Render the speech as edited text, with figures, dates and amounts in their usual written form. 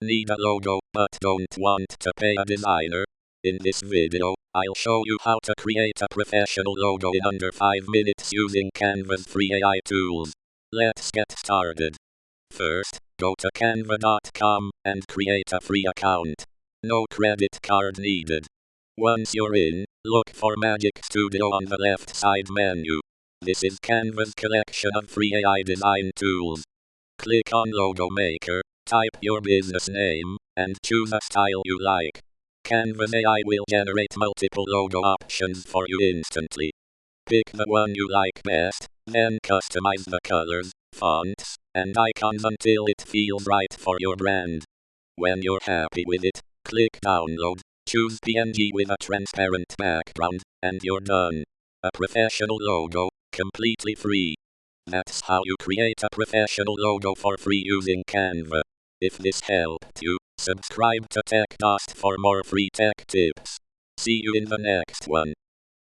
Need a logo but don't want to pay a designer? In this video, I'll show you how to create a professional logo in under 5 minutes using Canva's free AI tools. Let's get started. First, go to canva.com and create a free account. No credit card needed. Once you're in, look for Magic Studio on the left side menu. This is Canva's collection of free AI design tools. Click on Logo Maker, type your business name, and choose a style you like. Canva's AI will generate multiple logo options for you instantly. Pick the one you like best, then customize the colors, fonts, and icons until it feels right for your brand. When you're happy with it, click Download, choose PNG with a transparent background, and you're done. A professional logo, completely free. That's how you create a professional logo for free using Canva. If this helped you, subscribe to TechDost for more free tech tips. See you in the next one.